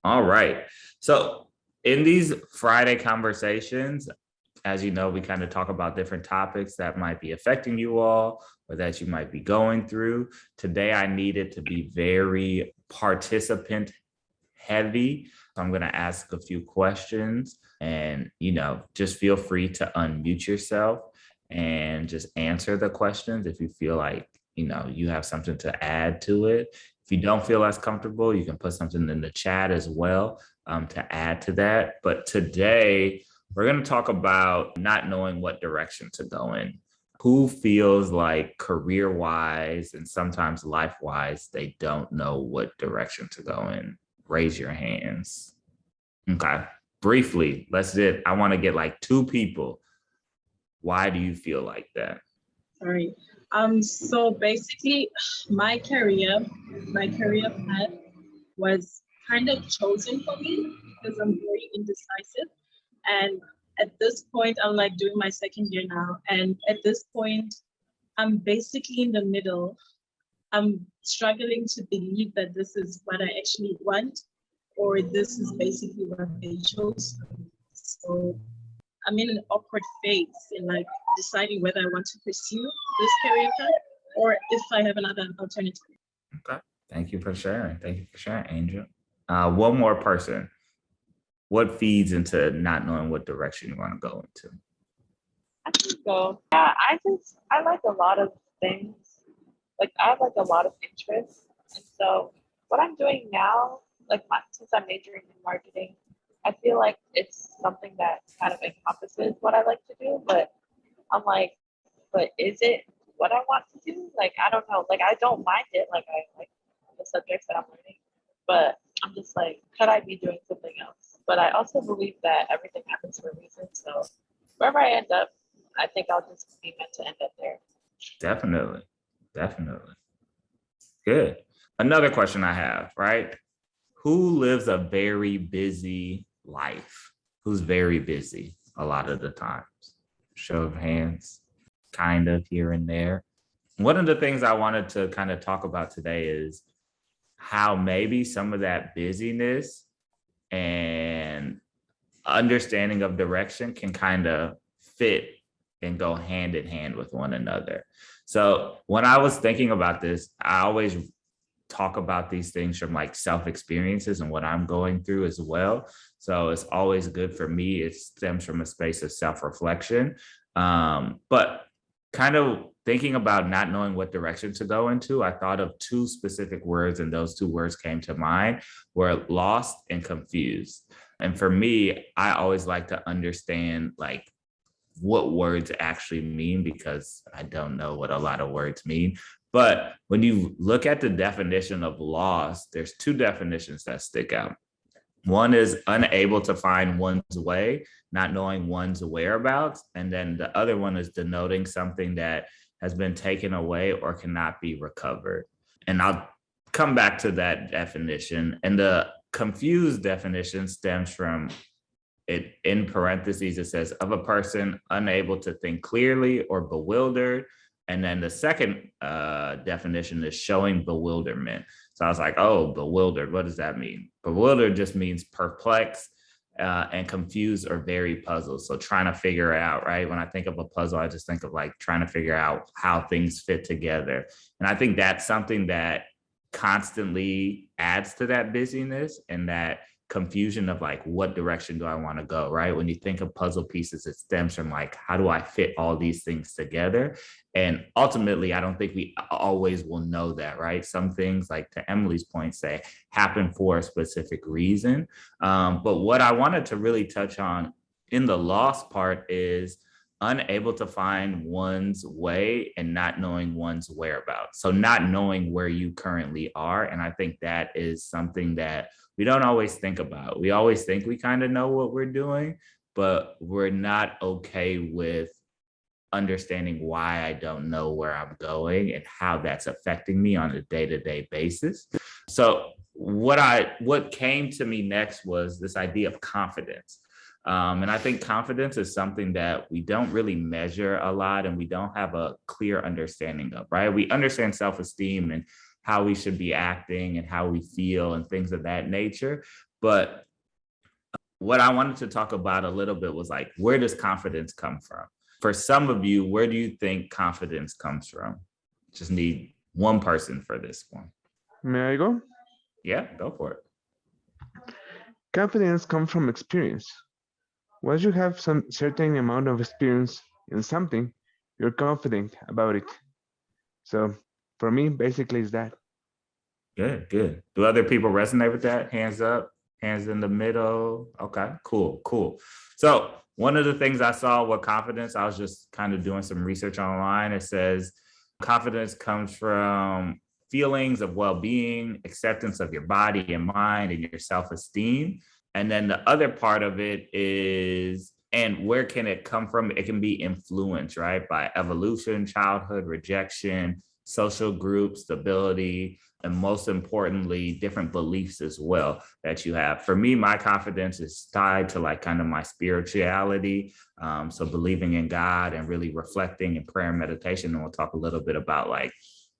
All right. So, in these Friday conversations, as you know, we kind of talk about different topics that might be affecting you all or that you might be going through. Today, I needed to be very participant heavy. So I'm going to ask a few questions and, just feel free to unmute yourself and just answer the questions if you feel like, you have something to add to it. If you don't feel as comfortable, you can put something in the chat as well to add to that. But today, we're going to talk about not knowing what direction to go in. Who feels like career wise and sometimes life wise, they don't know what direction to go in? Raise your hands. Okay. Briefly, I want to get like two people. Why do you feel like that? Sorry. So basically my career path was kind of chosen for me because I'm very indecisive. And at this point, I'm like doing my second year now. And at this point, I'm basically in the middle. I'm struggling to believe that this is what I actually want, or this is basically what they chose. So I'm in an awkward phase in like deciding whether I want to pursue this career path or if I have another alternative. Okay. Thank you for sharing. Thank you for sharing, Angel. One more person. What feeds into not knowing what direction you want to go into? I think so. Yeah, I like a lot of things. Like I have like a lot of interests, and so what I'm doing now, since I'm majoring in marketing, I feel like it's something that kind of encompasses what I like to do. But I'm like, but is it what I want to do? Like I don't know. Like I don't mind it. Like I like the subjects that I'm learning, but I'm just like, could I be doing something else? But I also believe that everything happens for a reason. So wherever I end up, I think I'll just be meant to end up there. Definitely. Definitely. Good. Another question I have, right? Who lives a very busy life? Who's very busy a lot of the times? Show of hands, kind of here and there. One of the things I wanted to kind of talk about today is how maybe some of that busyness and understanding of direction can kind of fit and go hand in hand with one another. So when I was thinking about this, I always talk about these things from like self experiences and what I'm going through as well. So it's always good for me. It stems from a space of self reflection. But kind of thinking about not knowing what direction to go into, I thought of two specific words, and those two words came to mind were lost and confused. And for me, I always like to understand like what words actually mean because I don't know what a lot of words mean. But when you look at the definition of lost, there's two definitions that stick out. One is unable to find one's way, not knowing one's whereabouts. And then the other one is denoting something that has been taken away or cannot be recovered. And I'll come back to that definition. And the confused definition stems from it in parentheses, it says of a person unable to think clearly or bewildered. And then the second definition is showing bewilderment. So I was like, oh, bewildered. What does that mean? Bewildered just means perplexed and confused or very puzzled. So trying to figure it out, right? When I think of a puzzle, I just think of like trying to figure out how things fit together. And I think that's something that constantly adds to that busyness and that confusion of like, what direction do I want to go, right? When you think of puzzle pieces, it stems from like, how do I fit all these things together? And ultimately, I don't think we always will know that, right? Some things, like to Emily's point, say happen for a specific reason. But what I wanted to really touch on in the lost part is unable to find one's way and not knowing one's whereabouts. So not knowing where you currently are. And I think that is something that we don't always think about. We always think we kind of know what we're doing, but we're not okay with understanding why I don't know where I'm going and how that's affecting me on a day-to-day basis. So what came to me next was this idea of confidence. And I think confidence is something that we don't really measure a lot and we don't have a clear understanding of, right? We understand self-esteem and how we should be acting and how we feel and things of that nature. But what I wanted to talk about a little bit was like, where does confidence come from? For some of you, where do you think confidence comes from? Just need one person for this one. May I go? Yeah, go for it. Confidence comes from experience. Once you have some certain amount of experience in something, you're confident about it. So for me, basically, is that. Good, good. Do other people resonate with that? Hands up, hands in the middle. Okay, cool, cool. So one of the things I saw with confidence, I was just kind of doing some research online. It says confidence comes from feelings of well-being, acceptance of your body and mind, and your self-esteem. And then the other part of it is, and where can it come from? It can be influenced, right? By evolution, childhood, rejection, social group, stability, and most importantly, different beliefs as well that you have. For me, my confidence is tied to like kind of my spirituality. So believing in God and really reflecting in prayer and meditation. And we'll talk a little bit about like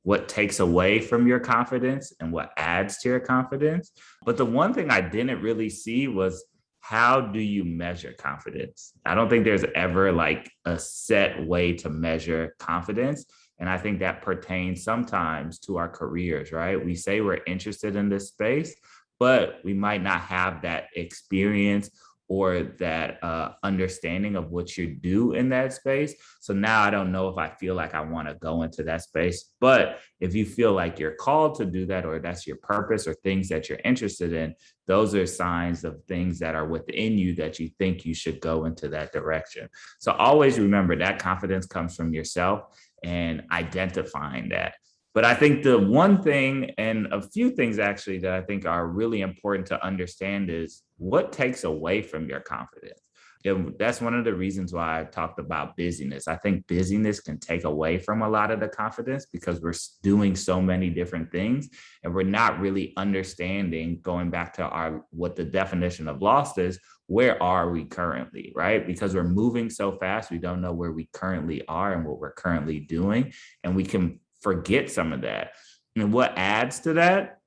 what takes away from your confidence and what adds to your confidence. But the one thing I didn't really see was, how do you measure confidence? I don't think there's ever like a set way to measure confidence. And I think that pertains sometimes to our careers, right? We say we're interested in this space, but we might not have that experience or that understanding of what you do in that space. So now I don't know if I feel like I want to go into that space. But if you feel like you're called to do that, or that's your purpose or things that you're interested in, those are signs of things that are within you that you think you should go into that direction. So always remember that confidence comes from yourself and identifying that. But I think the one thing, and a few things actually, that I think are really important to understand is what takes away from your confidence. And that's one of the reasons why I talked about busyness. I think busyness can take away from a lot of the confidence because we're doing so many different things and we're not really understanding, going back to what the definition of lost is, where are we currently, right? Because we're moving so fast, we don't know where we currently are and what we're currently doing. And we can forget some of that. And what adds to that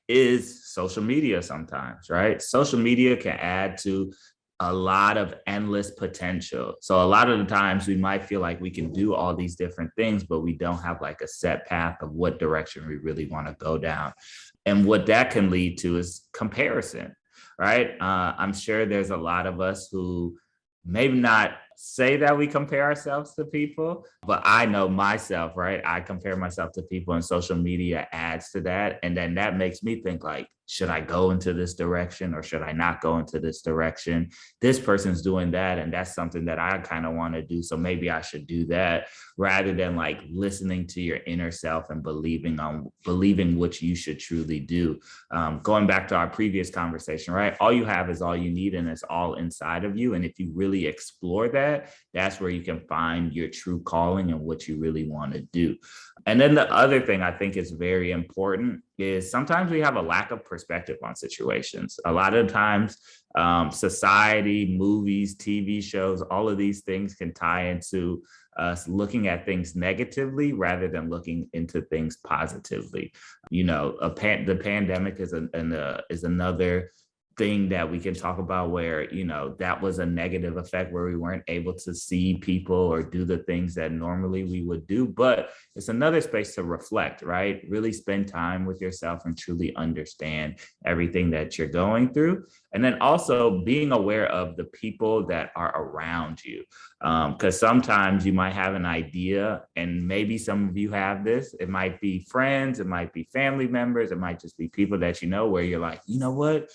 is social media sometimes, right? Social media can add to a lot of endless potential. So a lot of the times we might feel like we can do all these different things, but we don't have like a set path of what direction we really want to go down. And what that can lead to is comparison, right? I'm sure there's a lot of us who maybe not say that we compare ourselves to people, but I know myself, right? I compare myself to people, and social media adds to that. And then that makes me think like, should I go into this direction or should I not go into this direction? This person's doing that, and that's something that I kind of want to do. So maybe I should do that, rather than like listening to your inner self and believing what you should truly do. Going back to our previous conversation, right? All you have is all you need, and it's all inside of you. And if you really explore that, that's where you can find your true calling and what you really want to do. And then the other thing I think is very important is sometimes we have a lack of perspective on situations. A lot of times, society, movies, TV shows, all of these things can tie into us looking at things negatively rather than looking into things positively. You know, the pandemic is another thing that we can talk about where, you know, that was a negative effect where we weren't able to see people or do the things that normally we would do. But it's another space to reflect, right? Really spend time with yourself and truly understand everything that you're going through. And then also being aware of the people that are around you. Because sometimes you might have an idea, and maybe some of you have this. It might be friends, it might be family members, it might just be people that you know, where you're like, you know what?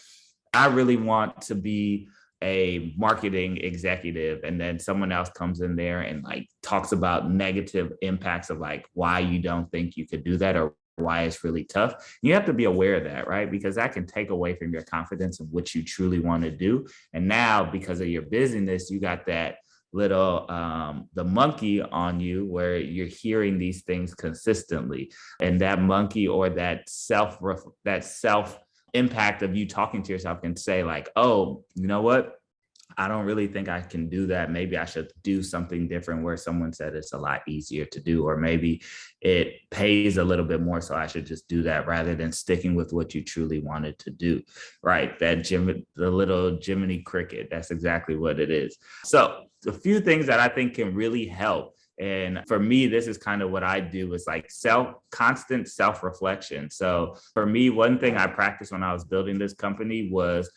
I really want to be a marketing executive. And then someone else comes in there and like talks about negative impacts of like why you don't think you could do that or why it's really tough. You have to be aware of that, right? Because that can take away from your confidence of what you truly want to do. And now, because of your busyness, you got that little the monkey on you where you're hearing these things consistently. And that monkey, or that self impact of you talking to yourself, can say like, oh, you know what? I don't really think I can do that. Maybe I should do something different where someone said it's a lot easier to do, or maybe it pays a little bit more. So I should just do that rather than sticking with what you truly wanted to do. Right. The little Jiminy Cricket. That's exactly what it is. So a few things that I think can really help. And for me, this is kind of what I do is like constant self-reflection. So for me, one thing I practiced when I was building this company was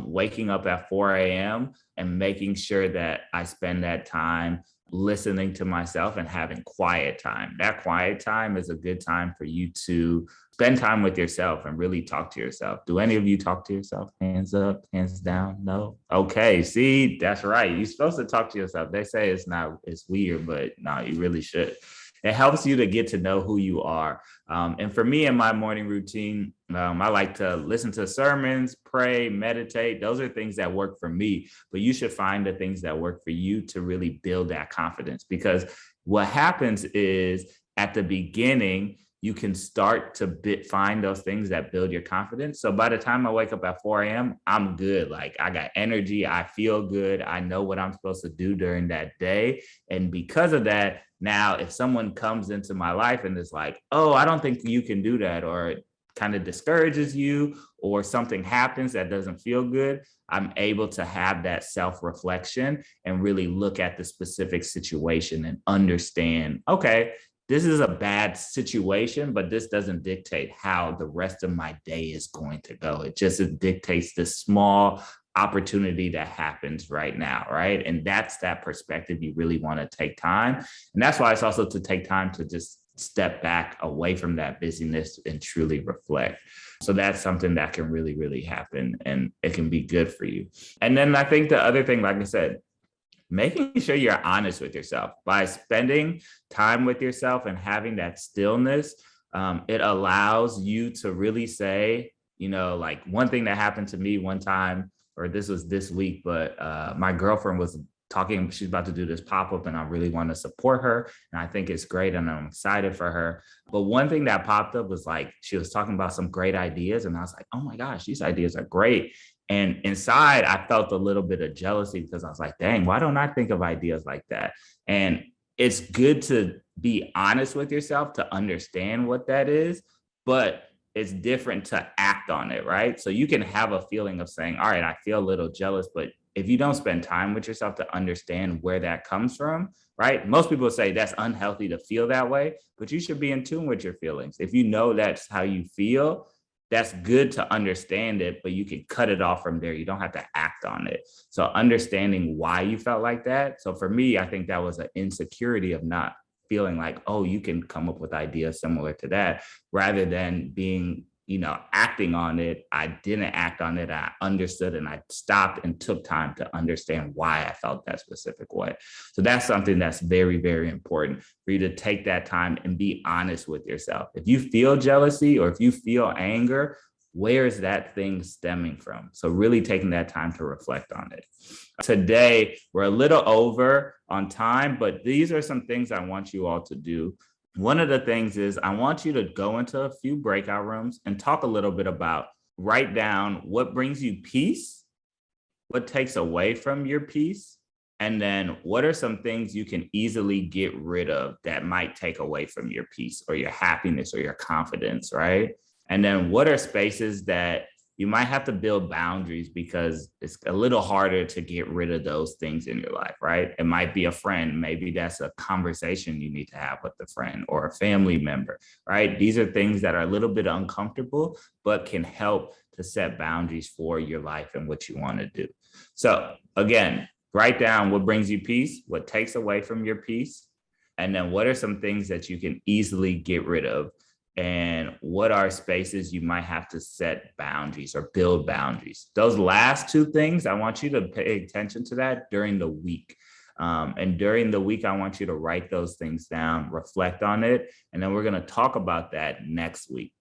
waking up at 4 a.m. and making sure that I spend that time listening to myself and having quiet time. That quiet time is a good time for you to spend time with yourself and really talk to yourself. Do any of you talk to yourself? Hands up, hands down. No. Okay. See, that's right. You're supposed to talk to yourself. They say it's weird, but no, you really should. It helps you to get to know who you are. And for me in my morning routine, I like to listen to sermons, pray, meditate. Those are things that work for me, but you should find the things that work for you to really build that confidence. Because what happens is at the beginning, you can start to find those things that build your confidence. So by the time I wake up at 4 a.m., I'm good. Like I got energy. I feel good. I know what I'm supposed to do during that day. And because of that, now if someone comes into my life and is like, oh, I don't think you can do that, or it kind of discourages you, or something happens that doesn't feel good, I'm able to have that self-reflection and really look at the specific situation and understand, okay, this is a bad situation, but this doesn't dictate how the rest of my day is going to go. It dictates the small opportunity that happens right now, right? And that's that perspective you really want to take time. And that's why it's also to take time to just step back away from that busyness and truly reflect. So that's something that can really, really happen, and it can be good for you. And then I think the other thing, like I said, making sure you're honest with yourself by spending time with yourself and having that stillness. It allows you to really say, like one thing that happened to me one time, or this was this week, but my girlfriend was talking, she's about to do this pop-up and I really want to support her. And I think it's great and I'm excited for her. But one thing that popped up was like, she was talking about some great ideas. And I was like, oh my gosh, these ideas are great. And inside, I felt a little bit of jealousy because I was like, dang, why don't I think of ideas like that? And it's good to be honest with yourself to understand what that is, but it's different to act on it, right? So you can have a feeling of saying, all right, I feel a little jealous, but if you don't spend time with yourself to understand where that comes from, right? Most people say that's unhealthy to feel that way, but you should be in tune with your feelings. If you know that's how you feel, that's good to understand it, but you can cut it off from there. You don't have to act on it. So understanding why you felt like that. So for me, I think that was an insecurity of not feeling like, oh, you can come up with ideas similar to that, rather than being, acting on it. I didn't act on it. I understood and I stopped and took time to understand why I felt that specific way. So that's something that's very, very important for you to take that time and be honest with yourself. If you feel jealousy or if you feel anger, where is that thing stemming from? So really taking that time to reflect on it. Today, we're a little over on time, but these are some things I want you all to do. One of the things is I want you to go into a few breakout rooms and talk a little bit about, write down what brings you peace, what takes away from your peace, and then what are some things you can easily get rid of that might take away from your peace or your happiness or your confidence, right? And then what are spaces that you might have to build boundaries because it's a little harder to get rid of those things in your life, right? It might be a friend. Maybe that's a conversation you need to have with a friend or a family member, right? These are things that are a little bit uncomfortable, but can help to set boundaries for your life and what you want to do. So again, write down what brings you peace, what takes away from your peace, and then what are some things that you can easily get rid of, and what are spaces you might have to set boundaries or build boundaries. Those last two things, I want you to pay attention to that during the week. And during the week, I want you to write those things down, reflect on it, and then we're going to talk about that next week.